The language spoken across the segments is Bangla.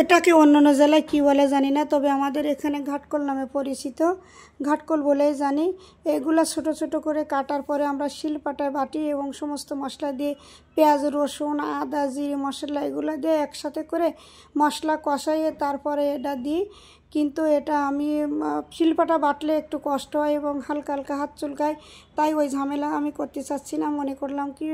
এটাকে অন্যান্য জেলায় কী বলে জানি না, তবে আমাদের এখানে ঘাটকল নামে পরিচিত, ঘাটকল বলেই জানি। এগুলা ছোট ছোট করে কাটার পরে আমরা শিলপাটায় বাটি এবং সমস্ত মশলা দিয়ে পেঁয়াজ রসুন আদা জিরে মশলা এগুলো দিয়ে একসাথে করে মশলা কষাইয়ে তারপরে এটা দিই। কিন্তু এটা আমি শিলপাটা বাটলে একটু কষ্ট হয় এবং হালকা হালকা হাত চুলকায়, তাই ওই ঝামেলা আমি করতে চাচ্ছি না। মনে করলাম কি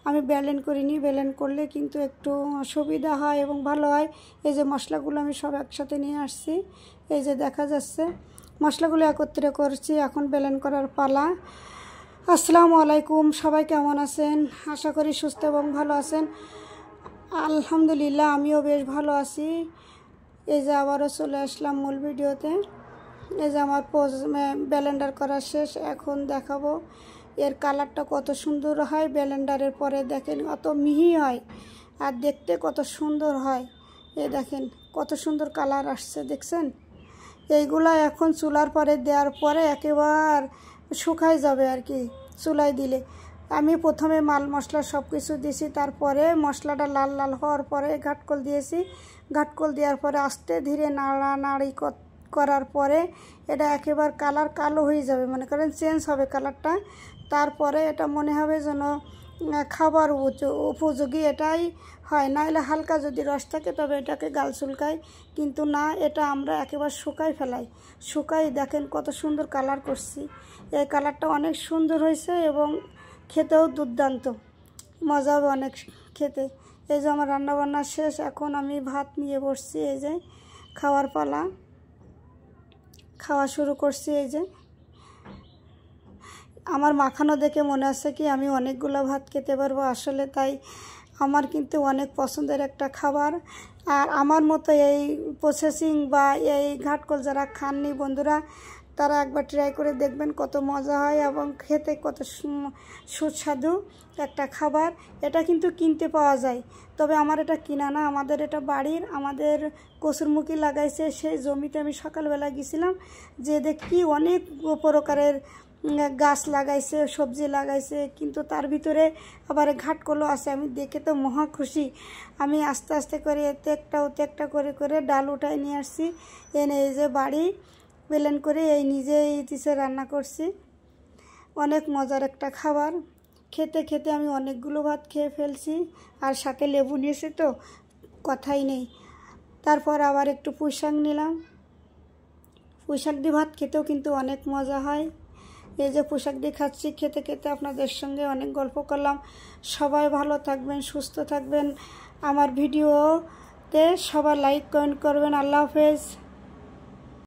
আমি ব্লেন্ড করিনি, ব্লেন্ড করলে কিন্তু একটু সুবিধা হয় এবং ভালো হয়। এই যে মশলাগুলো আমি সব একসাথে নিয়ে আসছি, এই যে দেখা যাচ্ছে মশলাগুলো একত্রে করছি, এখন ব্লেন্ড করার পালা। আসসালামু আলাইকুম, সবাই কেমন আছেন? আশা করি সুস্থ এবং ভালো আছেন। আলহামদুলিল্লাহ আমিও বেশ ভালো আছি। এই যে আবারও চলে আসলাম মূল ভিডিওতে। এই যে আমার ব্লেন্ডার করা শেষ, এখন দেখাবো এর কালারটা কত সুন্দর হয়। ব্লেন্ডারের পরে দেখেন কত মিহি হয় আর দেখতে কত সুন্দর হয়। এই দেখেন কত সুন্দর কালার আসছে, দেখছেন? এইগুলা এখন চুলার পরে দেওয়ার পরে একেবারে শুকাই যাবে আর কি। চুলায় দিলে আমি প্রথমে মাল মশলা সব কিছু দিয়েছি, তারপরে মশলাটা লাল লাল হওয়ার পরে ঘাটকল দিয়েছি। ঘাটকল দেওয়ার পরে আস্তে ধীরে নাড়ানাড়ি করার পরে এটা একেবারে কালার কালো হয়ে যাবে, মনে করেন চেঞ্জ হবে কালারটা। তারপরে এটা মনে হবে যেন খাবার উপযোগী এটাই হয়। নাহলে হালকা যদি রস থাকে তবে এটাকে গাল চুলকায়, কিন্তু না, এটা আমরা একেবারে শুকাই ফেলাই। শুকাই দেখেন কত সুন্দর কালার করছি। এই কালারটা অনেক সুন্দর হয়েছে এবং খেতেও দুর্দান্ত, মজা হবে অনেক খেতে। এই যে আমার রান্নাবান্না শেষ, এখন আমি ভাত নিয়ে বসছি। এই যে খাওয়ার পালা, খাওয়া শুরু করছি। এই যে আমার মাখানো দেখে মনে আছে কি আমি অনেকগুলো ভাত খেতে পারবো, আসলে তাই আমার কিন্তু অনেক পছন্দের একটা খাবার। আর আমার মতো এই প্রসেসিং বা এই ঘাটকল যারা খাননি বন্ধুরা, তারা একবার ট্রাই করে দেখবেন কত মজা হয় এবং খেতে কত সুস্বাদু একটা খাবার। এটা কিন্তু কিনতে পাওয়া যায়, তবে আমার এটা কিনা না, আমাদের এটা বাড়ির, আমাদের কচুরমুখী লাগাইছে। সেই জমিতে আমি সকালবেলা গেছিলাম, যে দেখি অনেক প্রকারের গাছ লাগাইছে, সবজি লাগাইছে, কিন্তু তার ভিতরে আবার ঘাটকলও আছে। আমি দেখে তো মহা খুশি। আমি আস্তে আস্তে করে এতে একটা করে করে ডাল উঠাই নিয়ে আসছি, এনে এই যে বাড়ি ব্লেন্ড করে এই নিজেই দিছে রান্না করছি। অনেক মজার একটা খাবার, খেতে খেতে আমি অনেকগুলো ভাত খেয়ে ফেলছি। আর সাথে লেবু নিয়েছি তো কথাই নেই। তারপর আবার একটু পুঁই শাক নিলাম। পুঁই শাক দিয়ে ভাত খেতেও কিন্তু অনেক মজা হয়। এই যে পুঁই শাক দিয়ে খাচ্ছি, খেতে খেতে আপনাদের সঙ্গে অনেক গল্প করলাম। সবাই ভালো থাকবেন, সুস্থ থাকবেন। আমার ভিডিওতে সবাই লাইক কমেন্ট করবেন। আল্লাহ হাফেজ।